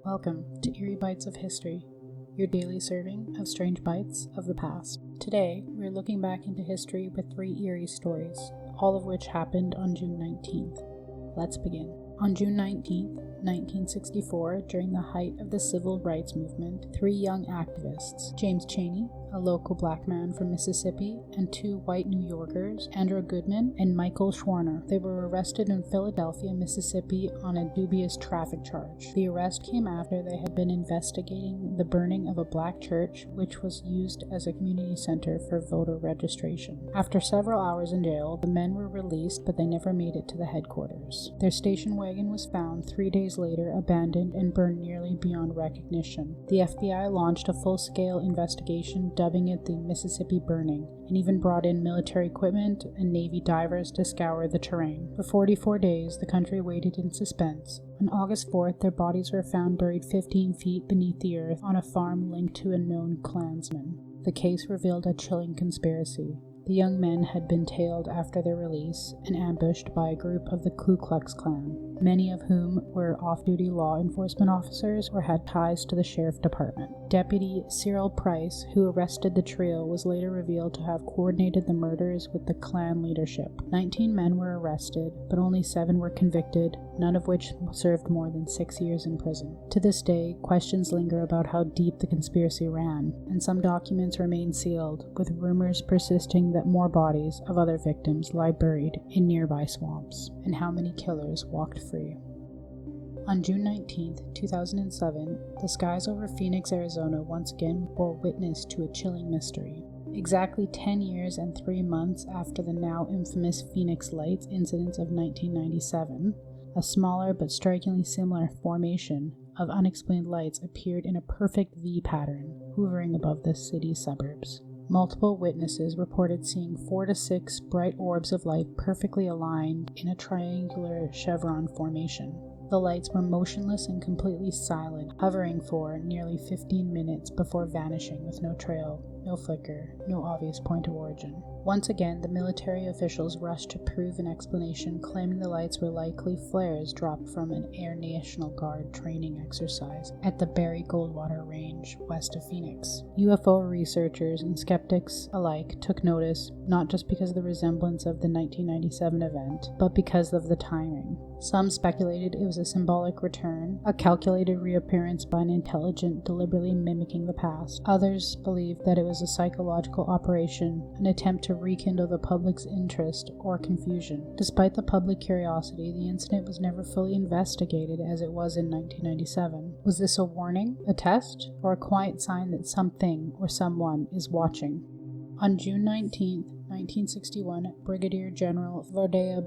Welcome to Eerie Bites of History, your daily serving of strange bites of the past. Today, we're looking back into history with 3 eerie stories, all of which happened on June 19th. Let's begin. On June 19th, 1964, during the height of the civil rights movement, 3 young activists, James Chaney, a local black man from Mississippi, and 2 white New Yorkers, Andrew Goodman and Michael Schwerner. They were arrested in Philadelphia, Mississippi on a dubious traffic charge. The arrest came after they had been investigating the burning of a black church, which was used as a community center for voter registration. After several hours in jail, the men were released, but they never made it to the headquarters. Their station wagon was found 3 days later, abandoned and burned nearly beyond recognition. The FBI launched a full-scale investigation, dubbing it the Mississippi Burning, and even brought in military equipment and Navy divers to scour the terrain. For 44 days, the country waited in suspense. On August 4th, their bodies were found buried 15 feet beneath the earth on a farm linked to a known Klansman. The case revealed a chilling conspiracy. The young men had been tailed after their release and ambushed by a group of the Ku Klux Klan, many of whom were off-duty law enforcement officers or had ties to the sheriff department. Deputy Cyril Price, who arrested the trio, was later revealed to have coordinated the murders with the Klan leadership. 19 men were arrested, but only 7 were convicted, none of which served more than 6 years in prison. To this day, questions linger about how deep the conspiracy ran, and some documents remain sealed, with rumors persisting that more bodies of other victims lie buried in nearby swamps, and how many killers walked free. On June 19, 2007, the skies over Phoenix, Arizona once again bore witness to a chilling mystery. Exactly 10 years and 3 months after the now infamous Phoenix Lights incidents of 1997, a smaller but strikingly similar formation of unexplained lights appeared in a perfect V pattern, hovering above the city's suburbs. Multiple witnesses reported seeing 4 to 6 bright orbs of light perfectly aligned in a triangular chevron formation. The lights were motionless and completely silent, hovering for nearly 15 minutes before vanishing with no trail, no flicker, no obvious point of origin. Once again, the military officials rushed to prove an explanation, claiming the lights were likely flares dropped from an Air National Guard training exercise at the Barry Goldwater Range west of Phoenix. UFO researchers and skeptics alike took notice, not just because of the resemblance of the 1997 event, but because of the timing. Some speculated it was a symbolic return, a calculated reappearance by an intelligent deliberately mimicking the past. Others believed that it was a psychological operation, an attempt to rekindle the public's interest or confusion. Despite the public curiosity, the incident was never fully investigated as it was in 1997. Was this a warning, a test, or a quiet sign that something or someone is watching? On June 19, 1961, Brigadier General Verdeja,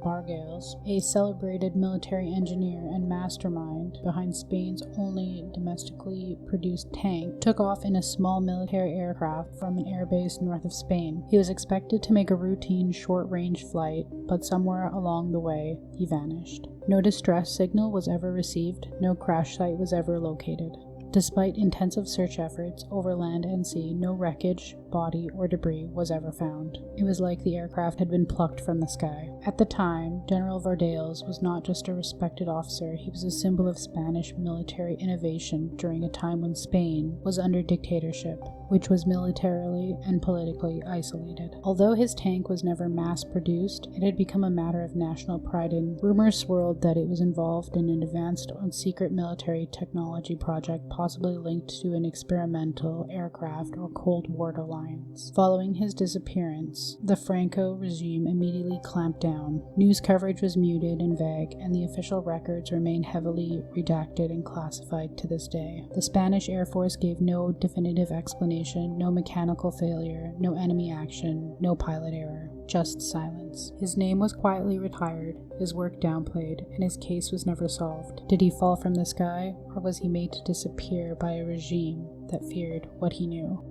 a celebrated military engineer and mastermind behind Spain's only domestically produced tank, took off in a small military aircraft from an airbase north of Spain. He was expected to make a routine short-range flight, but somewhere along the way, he vanished. No distress signal was ever received, no crash site was ever located. Despite intensive search efforts over land and sea, no wreckage, body, or debris was ever found. It was like the aircraft had been plucked from the sky. At the time, General Verdeja was not just a respected officer, he was a symbol of Spanish military innovation during a time when Spain was under dictatorship, which was militarily and politically isolated. Although his tank was never mass-produced, it had become a matter of national pride, and rumors swirled that it was involved in an advanced and secret military technology project possibly linked to an experimental aircraft or Cold War alliance. Following his disappearance, the Franco regime immediately clamped down. News coverage was muted and vague, and the official records remain heavily redacted and classified to this day. The Spanish Air Force gave no definitive explanation, no mechanical failure, no enemy action, no pilot error, just silence. His name was quietly retired, his work downplayed, and his case was never solved. Did he fall from the sky, or was he made to disappear by a regime that feared what he knew?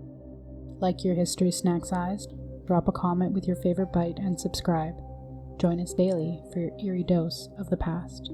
Like your history snack-sized? Drop a comment with your favorite bite and subscribe. Join us daily for your eerie dose of the past.